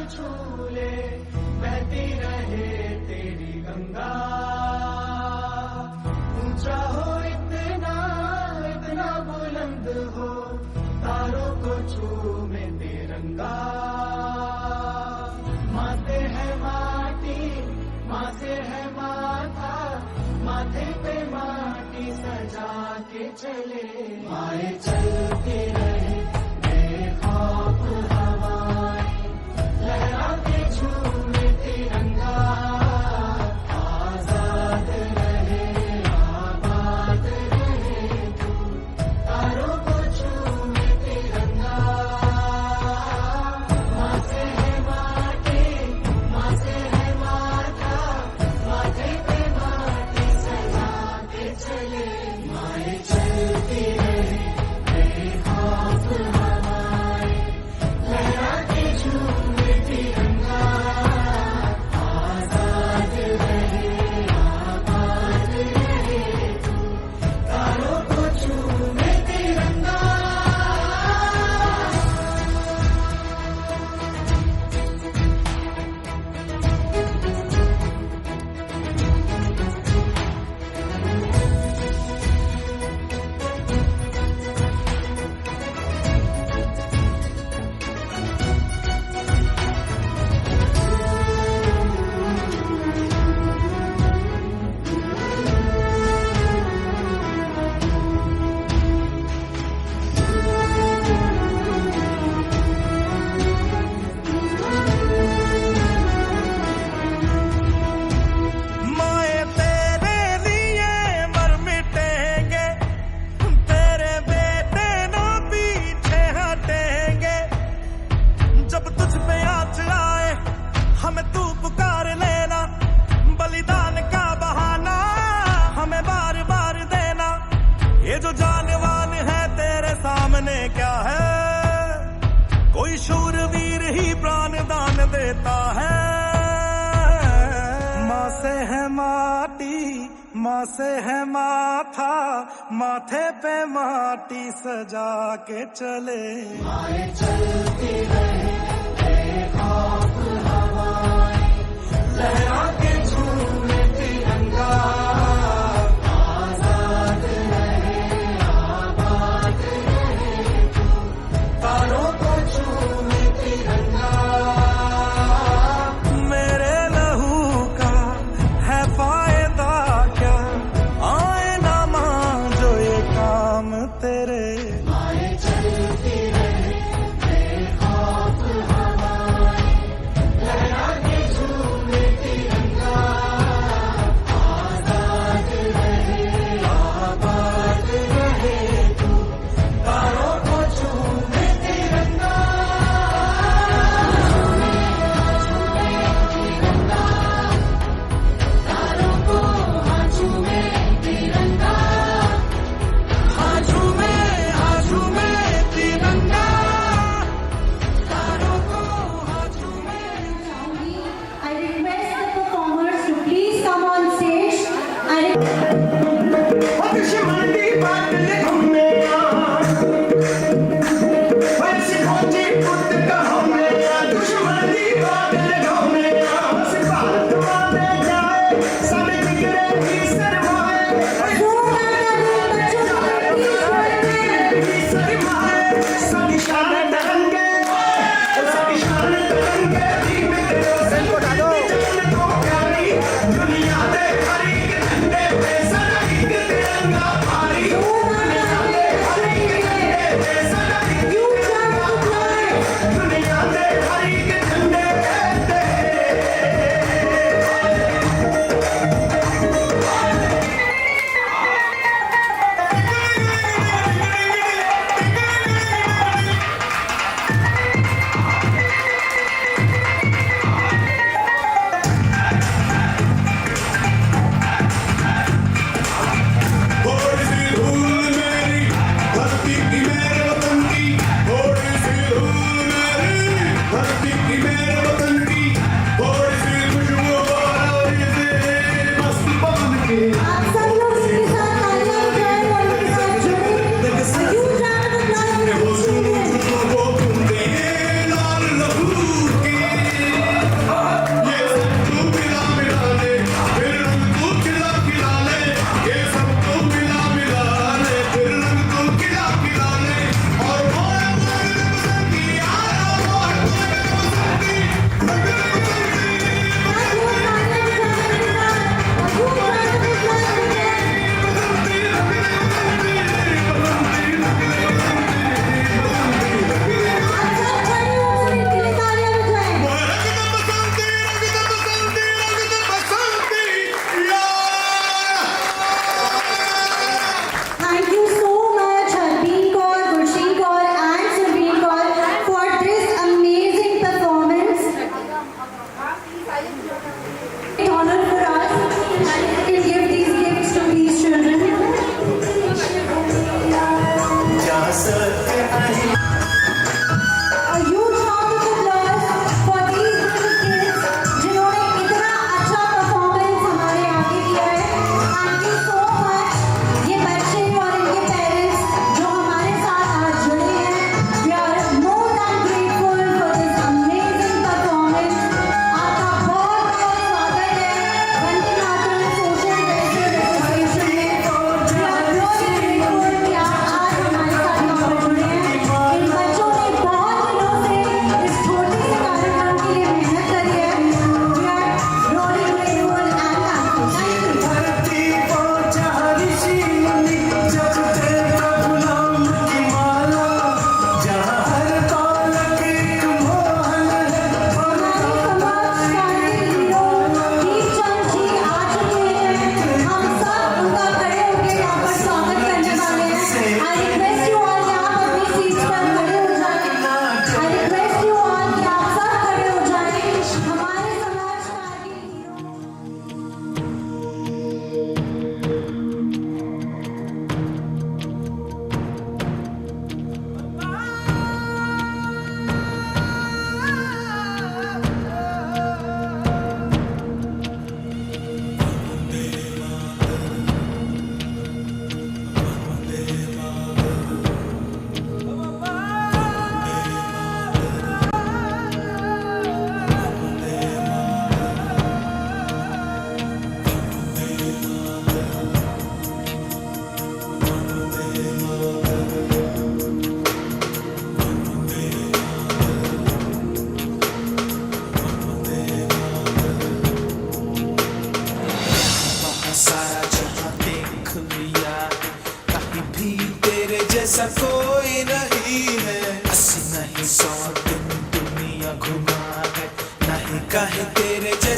झूले, बहती रहे तेरी गंगा। ऊंचा हो इतना, इतना बुलंद हो, तारों को छूमे तिरंगा। माथे है माटी, माँ से है माथा, माथे पे माटी सजा के चले। माए चलती रहे बेखौफ हवाएं, लहरा के झूमे तिरंगा। आजाद रहे आबाद रहे तू, तारों को छूमे तिरंगा। माँ से है माटी, माँ से है माथा, माथे पे माटी सजा के चले। माए चलती रहे बेखौफ हवाएं, लहरा के झूमे तिरंगा। आजाद रहे आबाद रहे तू, तारों को छूमे तिरंगा। माए तेरे लिए मर मिटेंगे, तेरे बेटे ना पीछे हटेंगे। जब तुझ पे आँच आए हमें तू पुकार लेना, बलिदान का बहाना हमें बार बार देना। ये जो जानवान है तेरे सामने क्या है, कोई शूरवीर ही प्राण दान देता है। माँ से है माटी, माँ से है माथा, माथे पे माटी सजा के चले। माए चलती रहे बेखौफ हवाएं, लहरा के झूमे तिरंगा। आजाद रहे आबाद रहे तू, तारों को छूमे तिरंगा। मेरे लहू का है फायदा क्या, आए ना मां जो ये काम तेरे। माए चलती रहे बेखौफ हवाएं, लहरा के झूमे तिरंगा।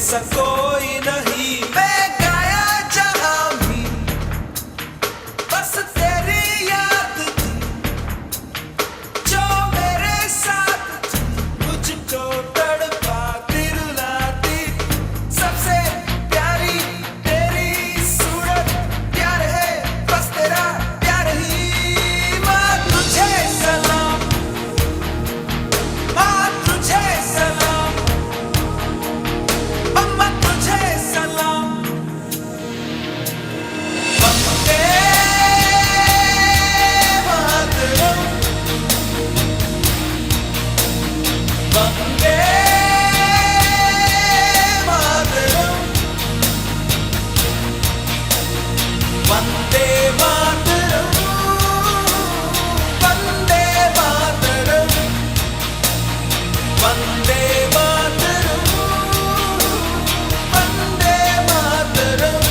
जैसा कोई नहीं, मैं गाया जहां भी बस तेरी याद थी, जो मेरे साथ थी, मुझको तड़पाती रुलाती, सबसे प्यारी तेरी सूरत, प्यार है बस तेरा प्यार ही। माँ तुझे सलाम, माँ तुझे सलाम, मम्मा तुझे सलाम। वंदे मातरम, वंदे मातरम, वंदे मातरम, वंदे मातरम, वंदे मातरम, वंदे मातरम,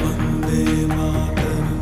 वंदे मातरम।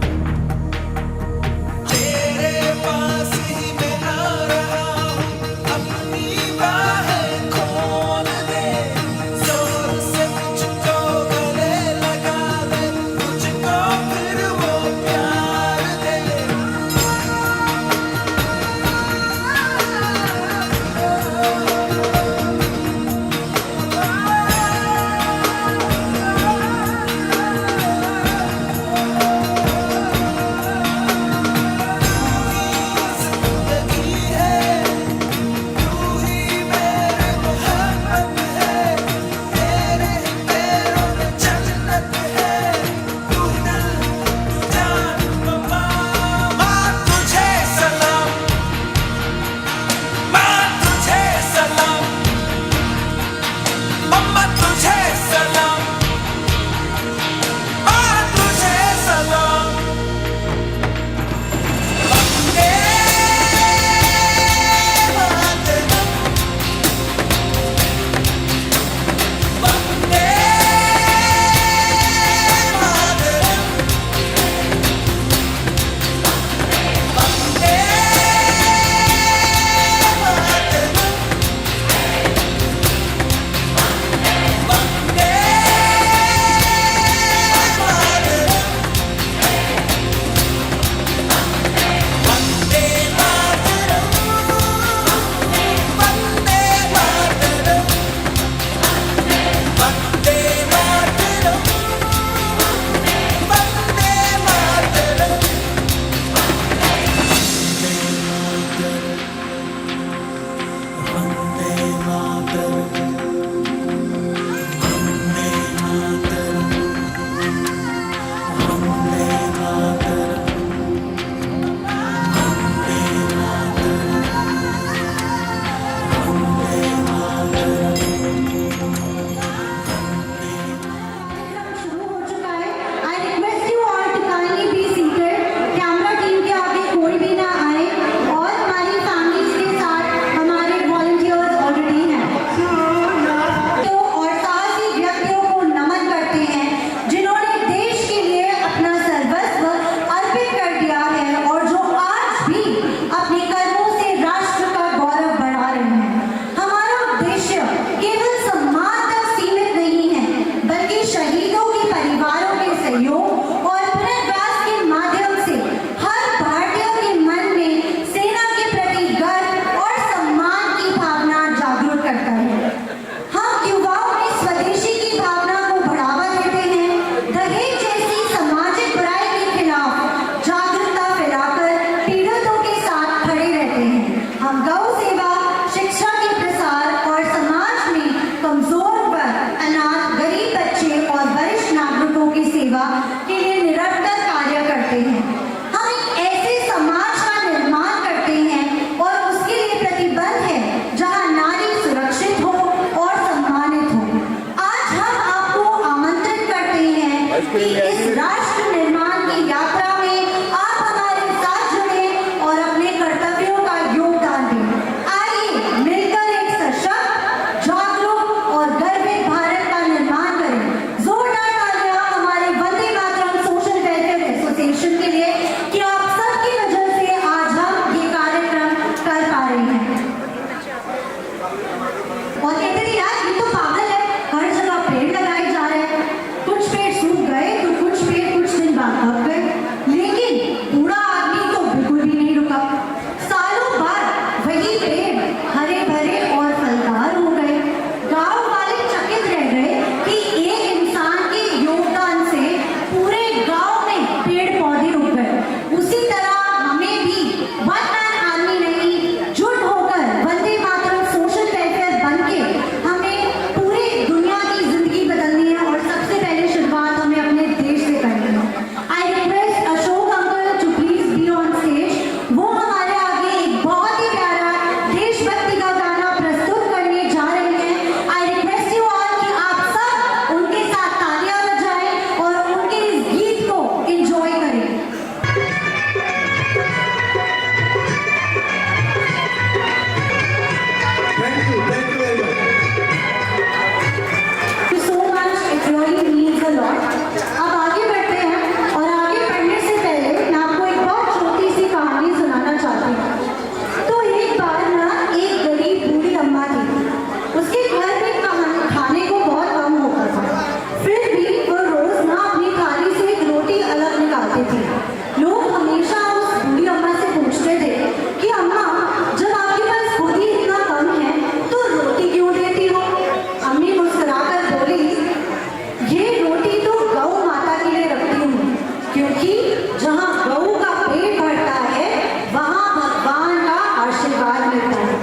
जहाँ गऊ का पेट भरता है वहाँ भगवान का आशीर्वाद मिलता है।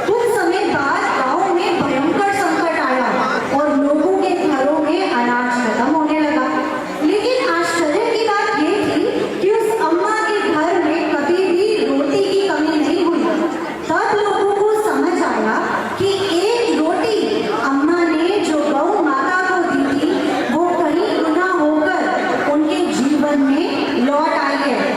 कुछ समय बाद गांव में भयंकर संकट आया और लोगों के घरों में अनाज खत्म होने लगा। लेकिन आश्चर्य की बात ये थी कि उस अम्मा के घर में कभी भी रोटी की कमी नहीं हुई। तब लोगों को समझ आया कि एक रोटी अम्मा ने जो गौ माता को दी थी वो कहीं गुना होकर उनके जीवन में लौट आई है।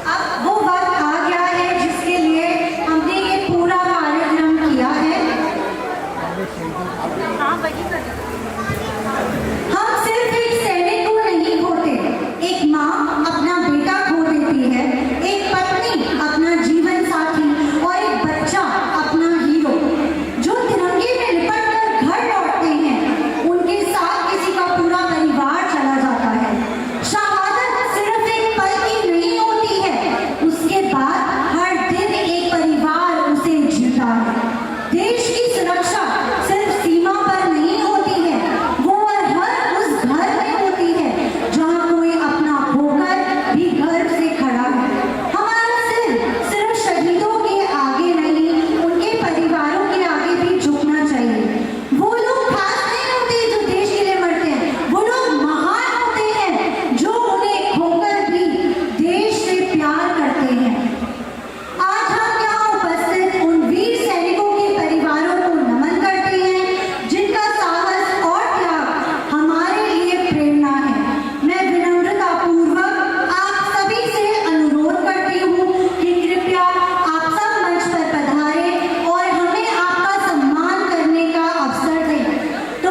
अब वो वक्त आ गया है जिसके लिए हमने ये पूरा कार्यक्रम किया है। हम सिर्फ एक सैनिक को नहीं खोते, एक माँ अपना बेटा खो देती है, एक पत्नी अपना जीवन साथी और एक बच्चा अपना हीरो। जो तिरंगे में लिपट कर घर लौटते हैं उनके साथ किसी का पूरा परिवार चला जाता है। शहादत सिर्फ एक पल की नहीं होती है, उसके बाद हर दिन एक परिवार उसे जीता है। देश की सुरक्षा सिर्फ सीमा पर नहीं होती है, वो हर उस घर में होती है जहाँ कोई अपना होकर भी घर से खड़ा है। हमारा सिर सिर्फ शहीदों के आगे नहीं, उनके परिवारों के आगे भी झुकना चाहिए। वो लोग खास नहीं होते जो देश के लिए मरते हैं, वो लोग महान होते हैं जो उन्हें खोकर भी देश से प्यार करते हैं। आज हम यहाँ उपस्थित उन वीर सैनिकों के परिवारों को नमन करते हैं जिनका साहस और त्याग हमारे लिए प्रेरणा है। मैं विनम्रता पूर्वक आप सभी से अनुरोध करती हूँ कि कृपया आप सब मंच पर पधारें और हमें आपका सम्मान करने का अवसर दें। तो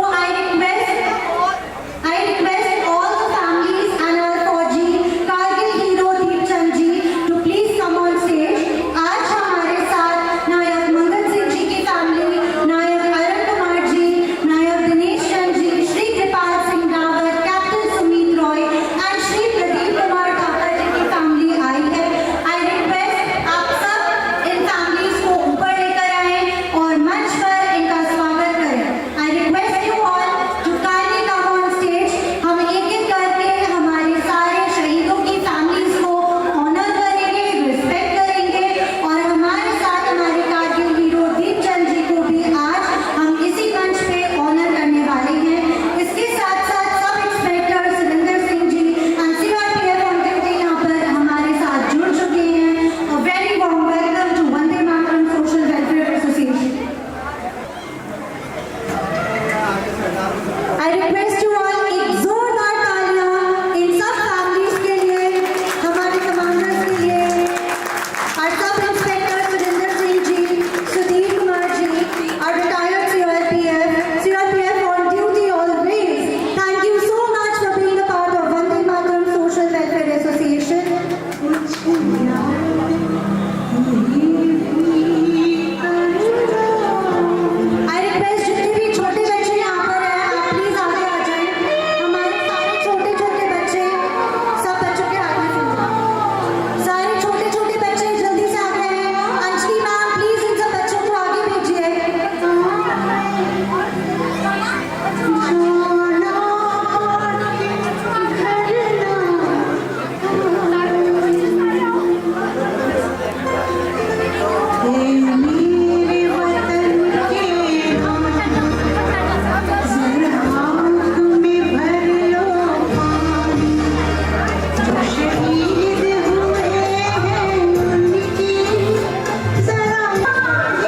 I request all the families and our fauji Kargil hero Deepchand ji to please come on stage। आज हमारे साथ नायक मंगल सिंह जी की family, Naik Arun Kumar ji, Naik Dinesh Chand ji, Shri Kripal Singh Rawat, captain Sumit Roy and Shri Pradeep Kumar Thakar ji की फैमिली आई है। आई रिक्वेस्ट आप सब इन फैमिलीज को ऊपर लेकर आएं और मंच पर इनका स्वागत करें। I request you all to kindly come on stage. हम एक एक करके हमारे सारे शहीदों की फैमिलीज को ऑनर करेंगे, रिस्पेक्ट करेंगे और हमारे साथ हमारे कारगिल हीरो दीपचंद जी को भी आज हम इसी मंच पे ऑनर करने वाले हैं। इसके साथ साथ sub inspector Surendra Singh ji and CRPF on duty यहाँ पर हमारे साथ जुड़ चुके हैं। A very warm welcome to Vande Mataram social welfare association. I request you all एक जोरदार तालियां इन सब फैमिलीज के लिए, हमारे कमांडर्स के लिए, our sub inspector Surendra Singh ji, Sudhir Kumar ji, our retired CRPF on duty always. Thank you so much for being a part of Vande Mataram Social Welfare Association. I request जितने भी छोटे बच्चे यहाँ पर हैं आप प्लीज आगे आ जाएं। हमारे सारे छोटे छोटे बच्चे, सब बच्चों के आगे फिर सारे छोटे छोटे बच्चे जल्दी से आ गए हैं। अंजलि मैम प्लीज इन सब बच्चों को आगे भेजिए।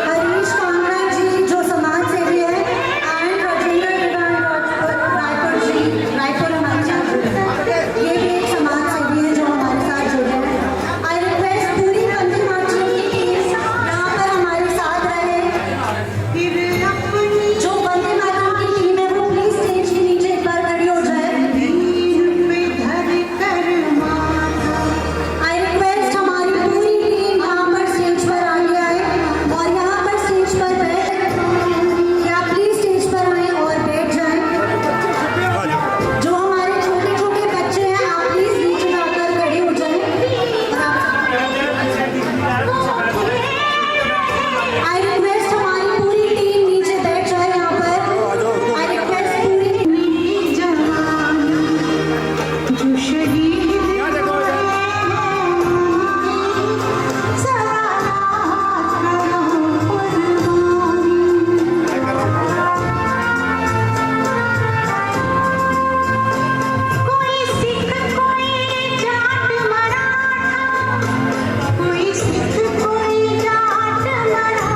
हरीश कांगड़ा जी जो समाज सेवी है एंड राजेंद्र विवान रायपुर जी, रायपुर हमारे साथ जुड़े हैं। ये भी एक समाज सेवी है जो हमारे साथ जुड़े हैं। आई रिक्वेस्ट पूरी वंदे मातरम की टीम यहाँ पर हमारे साथ रहे। जो वंदे मातरम की टीम है वो प्लीज स्टेज के नीचे एक बार खड़ी हो जाए। आई रिक्वेस्ट हमारी पूरी टीम यहाँ पर स्टेज पर आगे आए और यहाँ पर स्टेज पर बैठ, क्या प्लीज स्टेज पर आए और बैठ जाएं। जो हमारे छोटे छोटे बच्चे हैं आप प्लीज नीचे आकर खड़े हो जाएं। आई रिक्वेस्ट हमारी पूरी टीम नीचे बैठ जाए यहाँ पर। आई रिक्वेस्ट पूरी जवान जो शहीद कोई सिख कोई जाट मराठा, कोई सिख कोई जाट मराठा,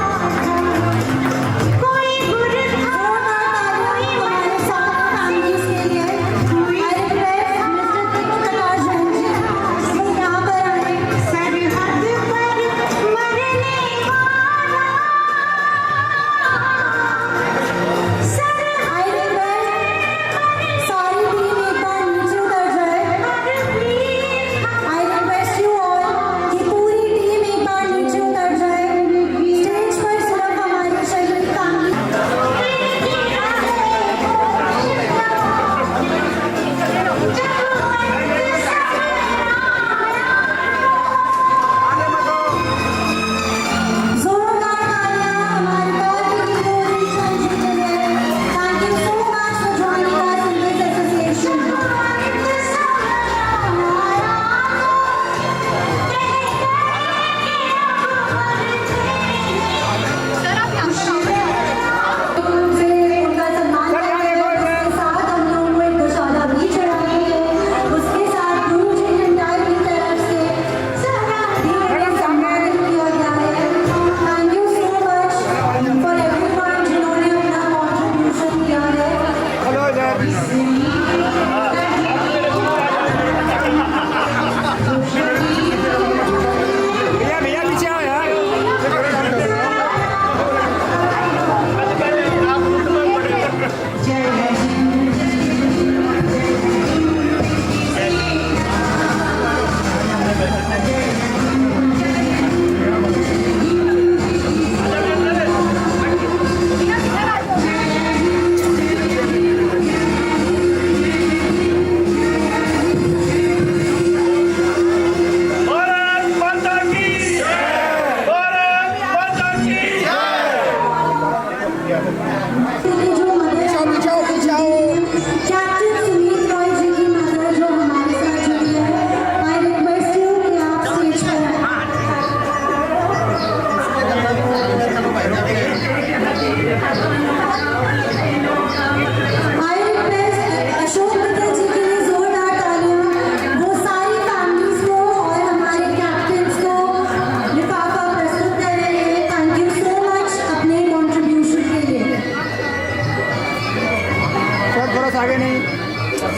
कोई गुरखा कोई हमारे साथ फैमिलीज के लिए। I request mister I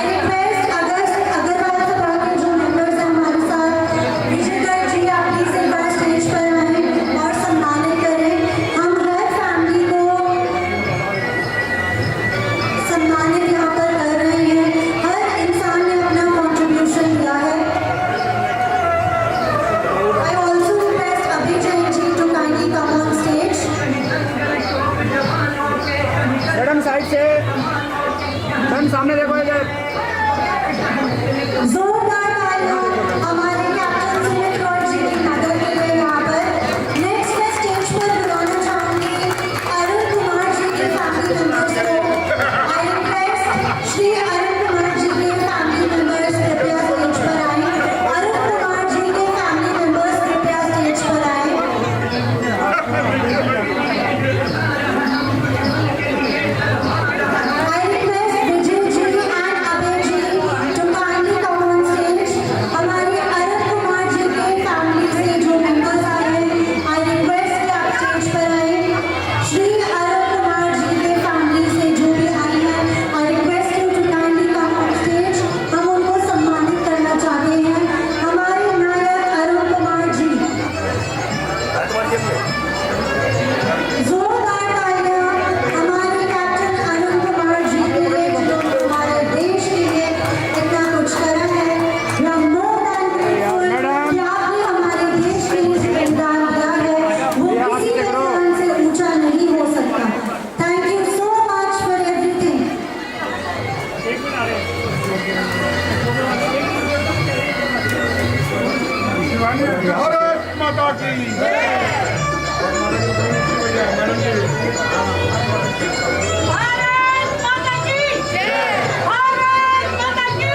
request Agarwal सभा के जो मेंबर्स हैं हमारे साथ, विजयकर जी आप प्लीज एक बार स्टेज पर आएं और सम्मानित करें। हम हर फैमिली को सम्मानित यहाँ पर कर रहे हैं, हर इंसान ने अपना कंट्रीब्यूशन दिया है। I also request Abhi Jain ji to kindly come on stage. Madam side से, मैम सामने देखो इधर। जोरदार तालियां हमारे कैप्टन सुमित रॉय जी की मदद के लिए यहाँ पर। नेक्स्ट मैं स्टेज पर बुलाना चाहूंगी अरुण कुमार जी के फैमिली मेंबर्स को। आई रिक्वेस्ट श्री अरुण कुमार जी के फैमिली मेंबर्स कृपया स्टेज पर आएं। अरुण कुमार जी के फैमिली मेंबर्स कृपया स्टेज पर आएं। I request Vijay ji and Abhay ji to kindly come on stage. हमारे अरुण कुमार जी के फैमिली से जो मेंबर्स आए हैं, I request कि आप स्टेज पर आएं। श्री अरुण कुमार जी के फैमिली से जो भी आई हैं, I request you to kindly come on stage. हम उनको सम्मानित करना चाहते हैं। हमारे नायक अरुण कुमार जी, जोरदार तालियां हमारे कैप्टन अरुण कुमार जी के लिए जो हमारे देश के लिए इतना कुछ करा है। We are more than grateful कि आपने हमारे देश के लिए जो योगदान दिया है वो किसी भी योगदान से ऊंचा नहीं हो सकता। Thank you so much for everything. Bharat माता की भारत माता की जय। भारत माता की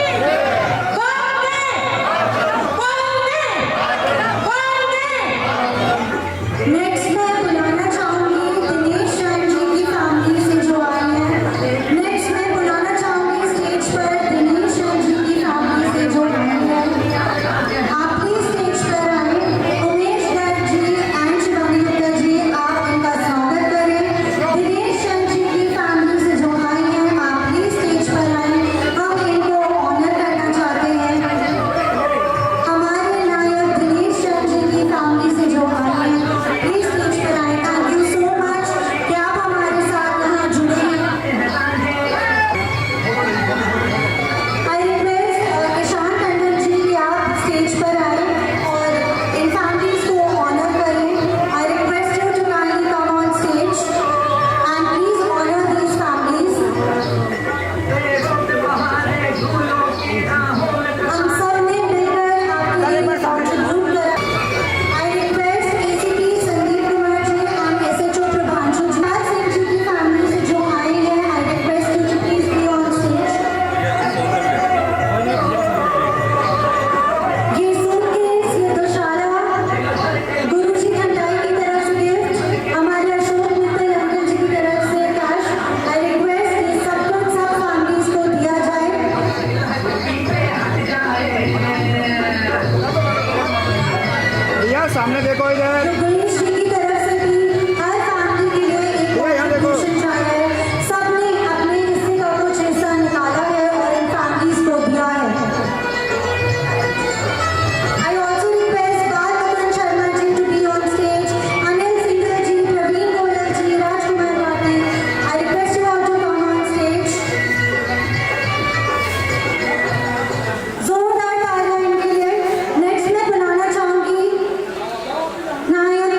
नेक्स्ट मैं बुलाना चाहूंगी दिनेश जैन जी की फैमिली से जो आए हैं। नेक्स्ट मैं बुलाना चाहूंगी स्टेज पर दिनेश जैन जी की फैमिली से जो आए हैं। आप प्लीज स्टेज पर आए। उमेश दत्त जी एंड शिवानी गुप्ता जी आप इनका स्वागत करें। दिनेश जैन जी की फैमिली से जो आए हैं, आप प्लीज स्टेज पर आए। हम इनको ऑनर करना चाहते हैं। हमारे नायक दिनेश जैन जी की फैमिली से जो आए हैं, प्लीज स्टेज पर आए। थैंक यू सो मच कि आप हमारे साथ यहाँ जुड़े हैं। आई रिक्वेस्ट ईशान टंडन जी कि आप स्टेज पर आए और इन फैमिलीज को ऑनर करें। I request you to kindly come on stage and please honour these families. हम सब ने मिलकर आपके लिए कंट्रीब्यूट करा। I request ACP Sandeep Kumar ji and SHO Prabhanshu ji Singh ji की फैमिली से जो आए हैं, I request you to please be on stage. ये सूटकेस, ये दोशाला गुरुजी खंडाई की तरफ से गिफ्ट, हमारे अशोक मित्तल अंकल जी की तरफ से कैश। आई रिक्वेस्ट ये सब कुछ सब फैमिलीज को दिया जाए। भैया सामने देखो इधर। गणेश जी की तरफ से भी हर फैमिली के लिए एक यहाँ देखो। कंट्रीब्यूशन चाहिए। सबने अपने हिस्से का कुछ हिस्सा निकाला है और इन फैमिलीज को दिया है। आई also request Bal Bakan Sharma ji to be on stage. Anil Singhal ji, Praveen Goyal ji, Rajkumar Bhati, I request you all to come on stage. जोरदार तालियां इनके लिए। नेक्स्ट मैं बुलाना चाहूंगी नायक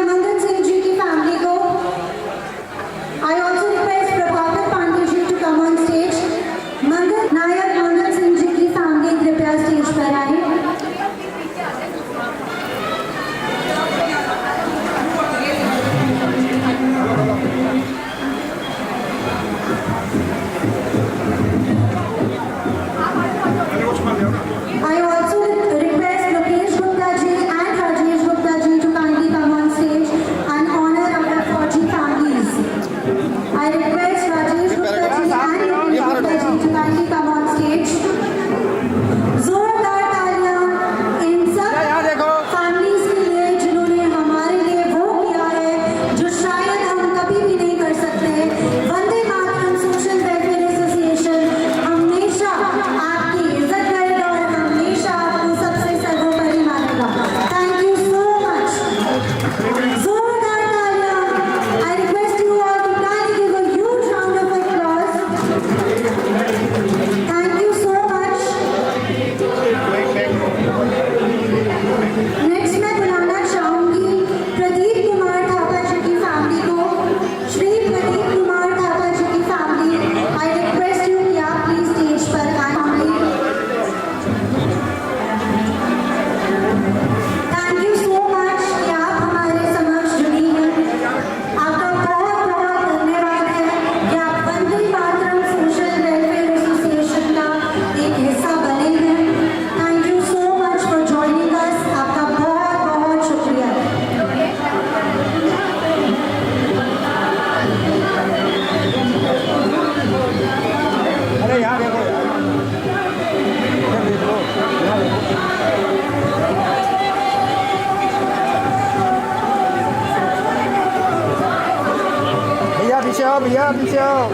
भैया पीछे आओ।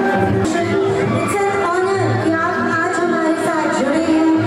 It's an honor कि आप आज हमारे साथ जुड़े हैं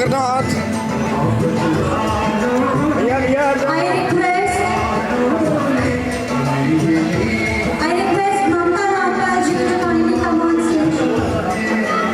करना हाथ भैया भैया I request Mamta Ramaji to kindly come on stage.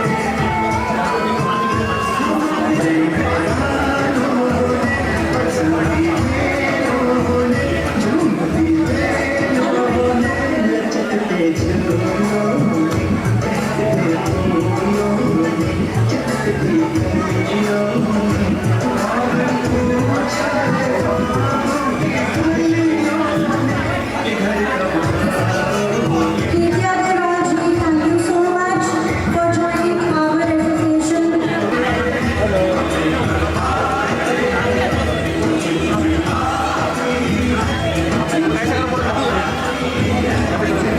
Ketya Ramaji, thank you so much for joining our association.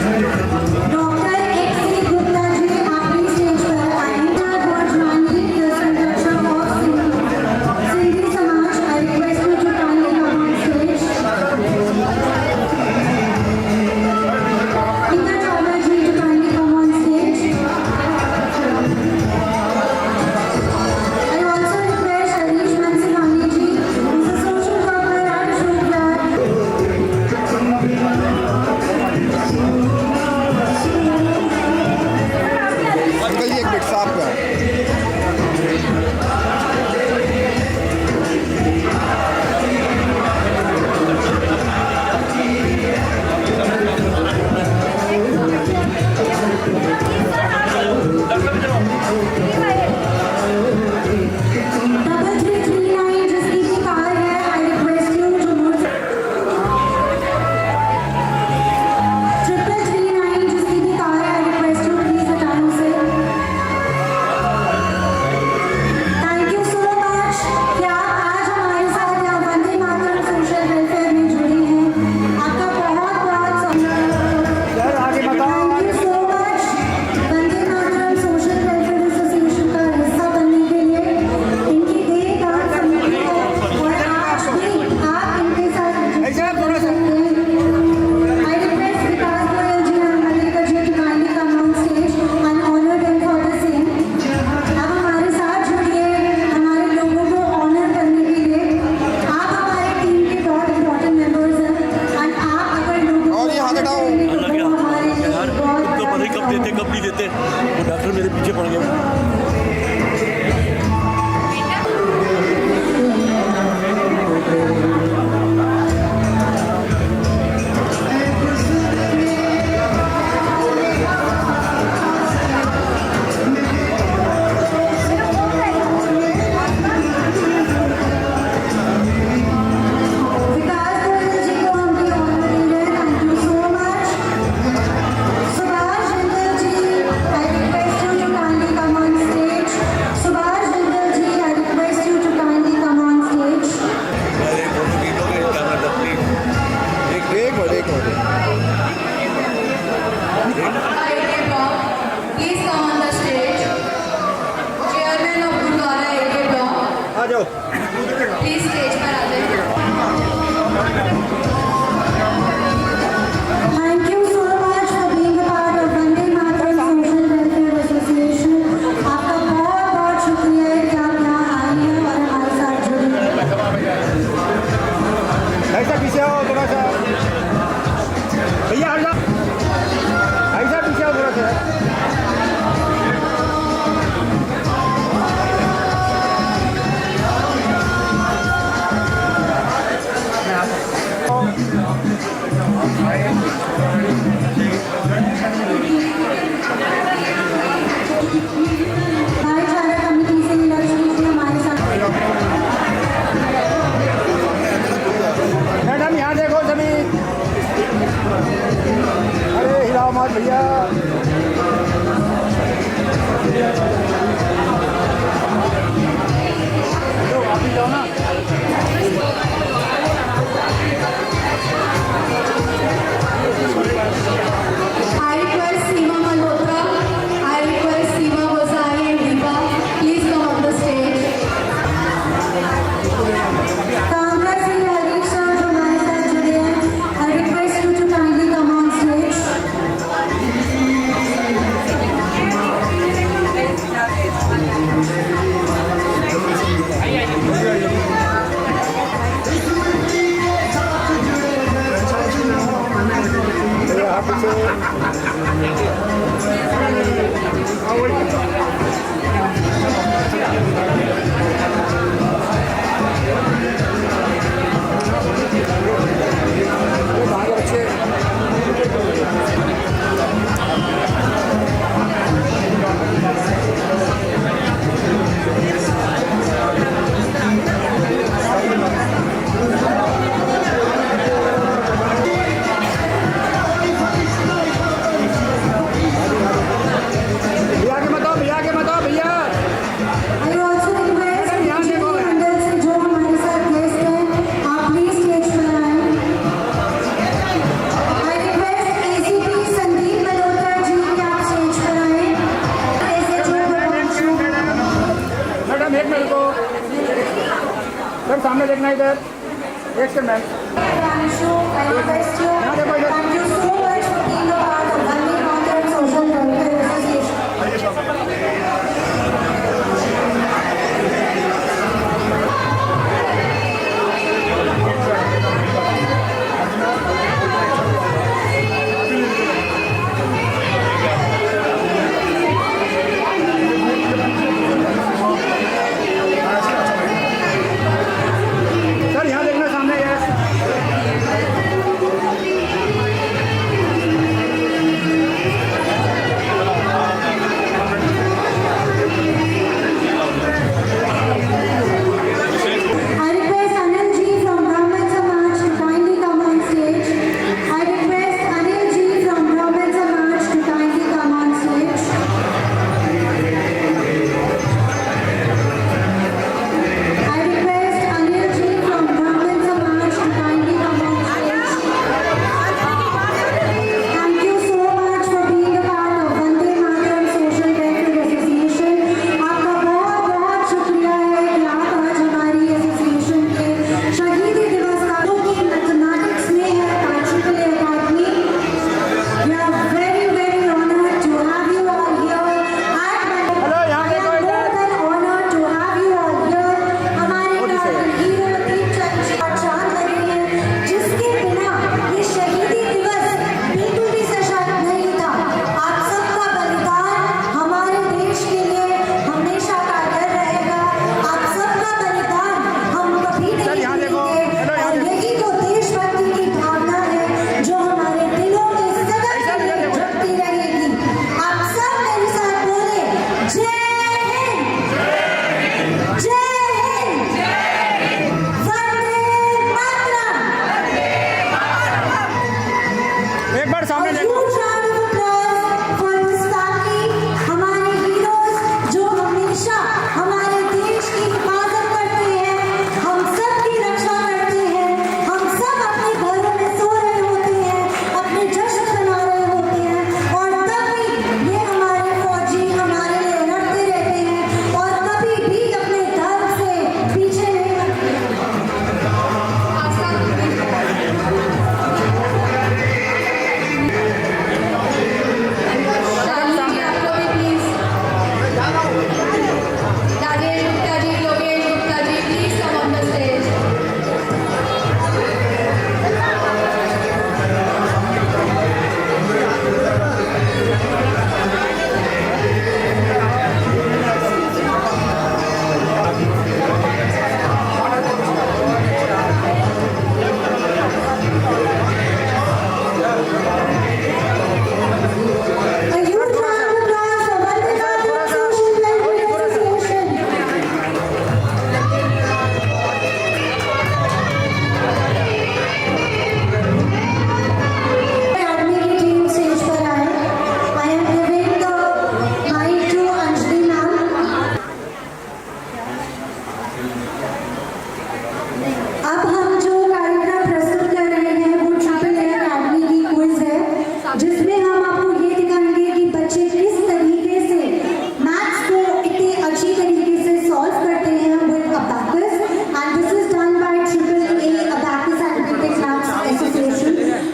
Doctor X C Gupta ji आपकी स्टेज पर आएंगे गोजवानी द संरक्षक ऑफ सिंधी समाज I request you to kindly come on stage Neeta Chawla ji to kindly come on stage I also request Harish Mansiwani ji is a social worker at Shukla uncle ji एक minute साफ कर double 339 जिसकी भी कार है I request you to move triple 39 जिसकी भी car है I request you please हटाओ उसे थैंक यू सो मच कि आप आज हमारे साथ यहाँ वंदे मातरम सोशल वेलफेयर में जुड़ी हैं आपका बहुत बहुत सर आगे बताओ thank you so much Vande Mataram social welfare association का हिस्सा बनने के लिए इनकी देखभाल समिति है और आज भी आप इनके साथ ऐसे आप थोड़ा सा I request Vikas Goyal ji and Malika ji to kindly come on stage and honor them for the same. आप हमारे साथ जुड़िए हमारे लोगों को ऑनर करने के लिए आप हमारे टीम के बहुत इम्पोर्टेंट मेंबर्स हैं and आप अगर लोगों और ये हाथ हटाओ। तो वो हमारे लिए बहुत तो पता ही कब देते कब नहीं देते वो डॉक्टर मेरे पीछे पड़ गए विकास गोयल जी को हम भी ऑनर दे रहे हैं thank you so much Subhash Jindal ji I request you to kindly come on stage सामने देखना इधर, एक second ma'am. Pranshu, I request you. यहाँ देखो इधर। Thank you so much for being a part of Vande Mataram Social Welfare Association. Sir यहाँ देखना सामने, yes. I request Anil ji from Brahman Samaj to kindly come on stage. I request Anil ji from Brahman Samaj to kindly come on stage. I request Anil ji from Brahman Samaj to kindly come on stage. Thank you so much for being a part of Vande Mataram Social Welfare Association. आपका बहुत बहुत शुक्रिया है कि आप आज हमारी association के शहीदी दिवस का जो कि मैथमेटिक्स में है particle academy. We are very very honored to have you all here at hello, यहाँ I am देखो more इधर। than honored to have you all here. हमारे कार्टून हीरो दीप चंद चांद लगे हैं जिसके बिना ये शहीदी दिवस बिल्कुल भी सशक्त नहीं था। आप सबका बलिदान हमारे देश के लिए हमेशा कारगर रहेगा। आप सबका बलिदान हम कभी सर, नहीं यहाँ देखो। भूलेंगे हेलो, यहाँ और देखो। यही तो देशभक्ति की भावना है जो हमारे दिलों में सदा के लिए जगती रहेगी। आप सब मेरे साथ बोले जय हिंद, जय हिंद, वंदे मातरम। एक बार सामने A देखो। huge round of applause for this family, हमारे heroes जो हमेशा हमारे देश की हिफाजत करते हैं, हम सब की रक्षा करते हैं, हम सब अपने घरों में सो रहे होते हैं, अपने जश्न मना रहे होते हैं और तब भी ये हमारे फौजी हमारे लिए लड़ते रहते हैं और कभी भी अपने धर्म से पीछे नहीं हटते। Rajesh Gupta ji, Yogesh Gupta ji, please come on the stage. A huge round of applause for Vande Mataram Social Welfare Association. Academy की टीम स्टेज पर आए। I am giving the mic to Anjali ma'am. अब हम जो कार्यक्रम प्रस्तुत कर रहे हैं वो ट्रिपल ए अकेडमी की क्विज है जिसमें हम आपको ये दिखाएंगे कि बच्चे किस तरीके से मैथ्स को इतनी अच्छी तरीके से सॉल्व करते हैं with abacus and this is done by triple A abacus and critic maths association.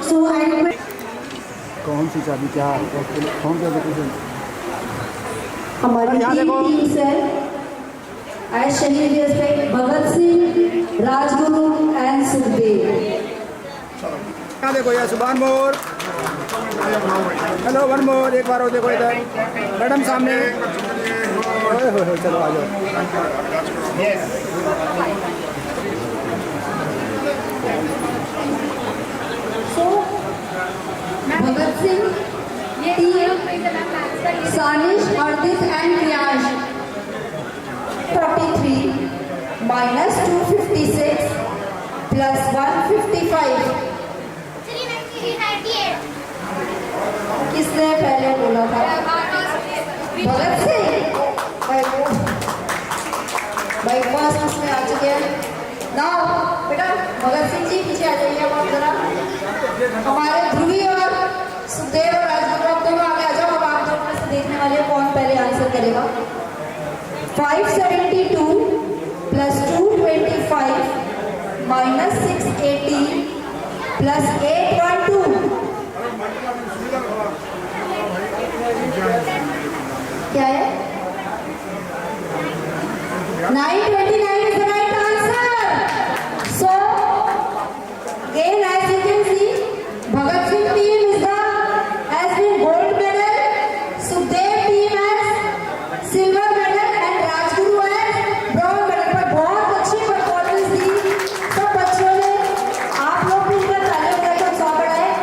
So I कौन सी चाबी, क्या कौन सा लोकेशन? हमारी यहाँ देखो। टीम से आज शहीद दिवस पे भगत सिंह, राजगुरु एंड सुखदेव। यहाँ देखो, यह सुभान मोर। हेलो, वन मोर, एक बार और देखो इधर। मैडम सामने। ओए होए होए, चलो आ जाओ। Bhagat Singh, सानिश, अर्दित and Priyansh. 43 minus 256 plus 155। किसने पहले बोला था? भगत सिंह। भाई फर्स्ट उसमें आ चुके हैं। नाउ बेटा भगत सिंह जी पीछे आ जाइए अब आप जरा। हमारे ध्रुवी और सुखदेव और राजगुरु आप दोनों आगे आ जाओ। अब आप दोनों में से देखने वाले कौन पहले आंसर करेगा। 572 plus 225 -680 प्लस 812 क्या है? 929 is the right answer. So, again as you can see, Bhagat Singh team has been gold medal, Sukhdev team has silver medal and Rajguru has bronze medal. पर बहुत अच्छी परफॉर्मेंस दी सब बच्चों ने. आप लोग भी इनका तालियां बजाकर उत्साह बढ़ाएं.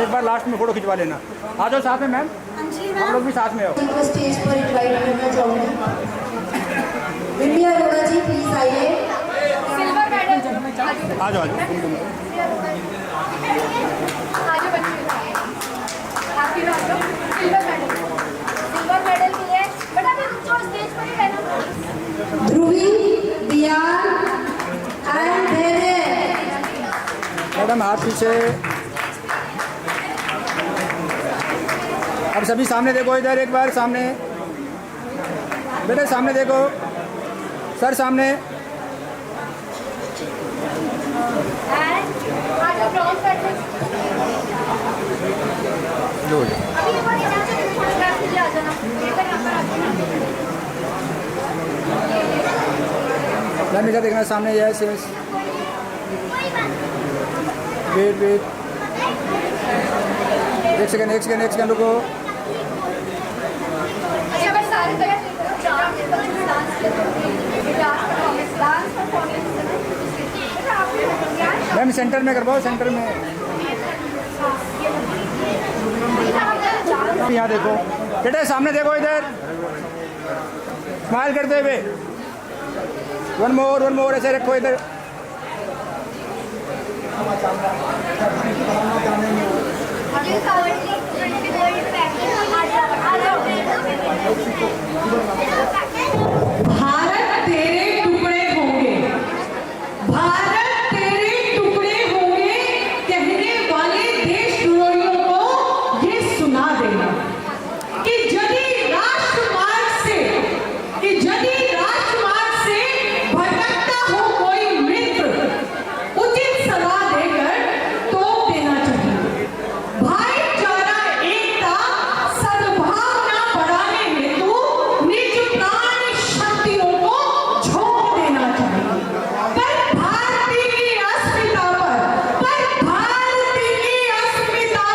एक बार लास्ट में फोटो खिंचवा लेना. आ जाओ साथ में मैम, हम लोग भी साथ में हो. उनको स्टेज पर इनवाइट करना चाहूंगी. इंडिया अरोड़ा जी प्लीज आइए. सिल्वर मेडल आ जाओ. आज बच्चे आपकी बात हो सिल्वर मेडल भी है बट अभी जो स्टेज पर ही रहना. ध्रुवी, दियान एंड धैर्य. मैडम हाथ पीछे. अब सभी सामने देखो. इधर एक बार सामने बेटे, सामने देखो सर, सामने. आज ब्रॉन्ज मेडल अभी ये बात यहाँ से आ जाना लेकर यहाँ पर आ जाना. मैम इधर देखना सामने. Yes yes. Wait wait. एक सेकंड रुको. अच्छा बस सारे तैयार मैम सेंटर में करवाओ, सेंटर में. यहाँ देखो बेटे, सामने देखो इधर. स्माइल करते हुए. वन मोर ऐसे रखो इधर. भारत तेरे टुकड़े होंगे, भारत तेरे टुकड़े होंगे, कहने वाले देशद्रोहियों को ये सुना देना कि यदि राष्ट्रमार्ग से भटकता हो कोई मित्र, उचित सलाह देकर टोक देना चाहिए. भाईचारा, एकता, सद्भावना बढ़ाने हेतु निज प्राण शक्तियों को झोंक देना चाहिए. पर भारती की अस्मिता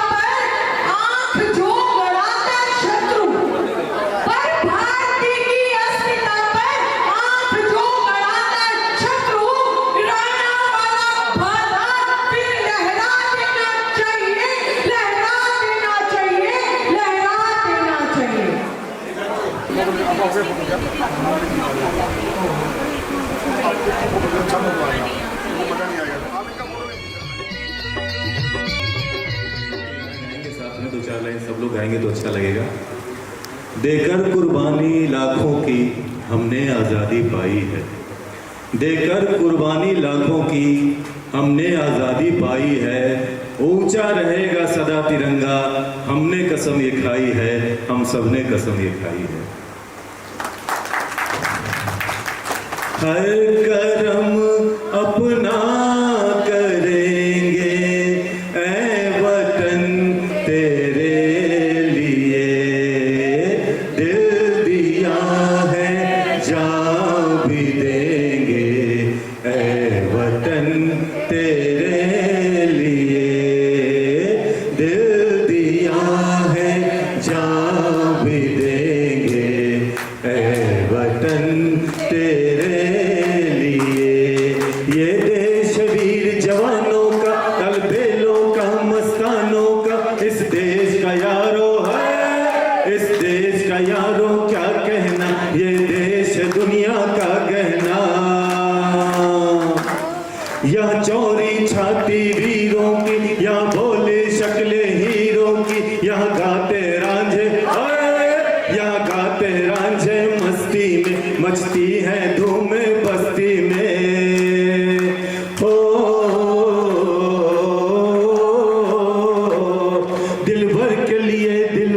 पर आंख जो गड़ाता शत्रु, पर भारती की अस्मिता पर आंख जो गड़ाता शत्रु, राणा वाला भाला फिर लहरा देना चाहिए, लहरा देना चाहिए, लहरा देना चाहिए. गाएंगे साथ में 2-4 लाइन सब लोग गाएंगे तो अच्छा लगेगा. देकर कुर्बानी लाखों की हमने आज़ादी पाई है. देकर कुर्बानी लाखों की हमने आज़ादी पाई है. ऊंचा रहेगा सदा तिरंगा, हमने कसम ये खाई है, हम सब ने कसम ये खाई है. हर करम अपना करेंगे ऐ वतन तेरे लिए. दिल दिया है जान भी देंगे ऐ वतन तेरे लिए. दिल दिया है जान भी देंगे ऐ वतन तेरे लिए. ये देश वीर जवानों का, तलबेलों का, मस्तानों का, इस देश का यारो है, इस देश का यारो क्या कहना, ये देश दुनिया का गहना. यह चौरी छाती वीरों की, यह बोले शक्ले हीरों की, यह गाते रांझे, यह गाते रांझे मस्ती में, मचती है धूम बस्ती में. ओ दिल भर के लिए दिल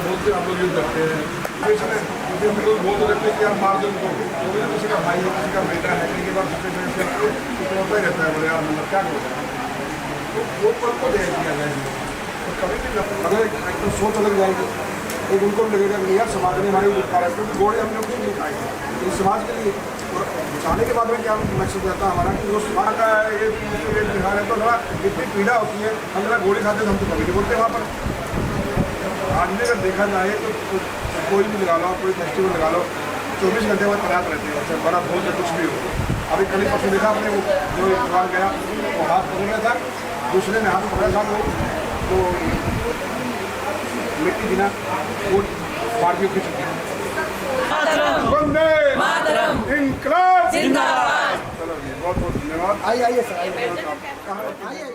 बोलते आप लोग यूज करते हैं हम लोग बोलते रहते हैं कि आप मार दो उनको, तो भी किसी का भाई है, किसी का बेटा है, कई बार होता ही रहता है। बोले यार मतलब क्या करो, तो वो पल को दे दिया जाए। तो कभी भी अगर एक तो सोच अलग जाएगी, एक उनको भी लगेगा कि यार समाज ने हमारे ऊपर है, क्योंकि घोड़े हम लोग नहीं खाए तो समाज के लिए बचाने के बाद में क्या मकसद रहता है हमारा कि वो समाज का ये बिहार है तो थोड़ा इतनी पीड़ा होती है, हम जरा घोड़े खाते हम तो कभी नहीं बोलते वहाँ पर। आज भी अगर देखा जाए तो कोई भी लगा लो, कोई फेस्टिवल लगा लो, 24 घंटे बाद तैयार रहते हैं, चाहे बड़ा भोज या कुछ भी हो। अभी कल ही परसों देखा आपने वो जो एक बार गया वो हाथ पकड़ रहा था, दूसरे ने हाथ पकड़ा था वो तो मिट्टी बिना वो फाड़ के खींच चुकी है। वंदे मातरम, इनकलाब जिंदाबाद। चलो बहुत बहुत धन्यवाद। आइए सर, आइए।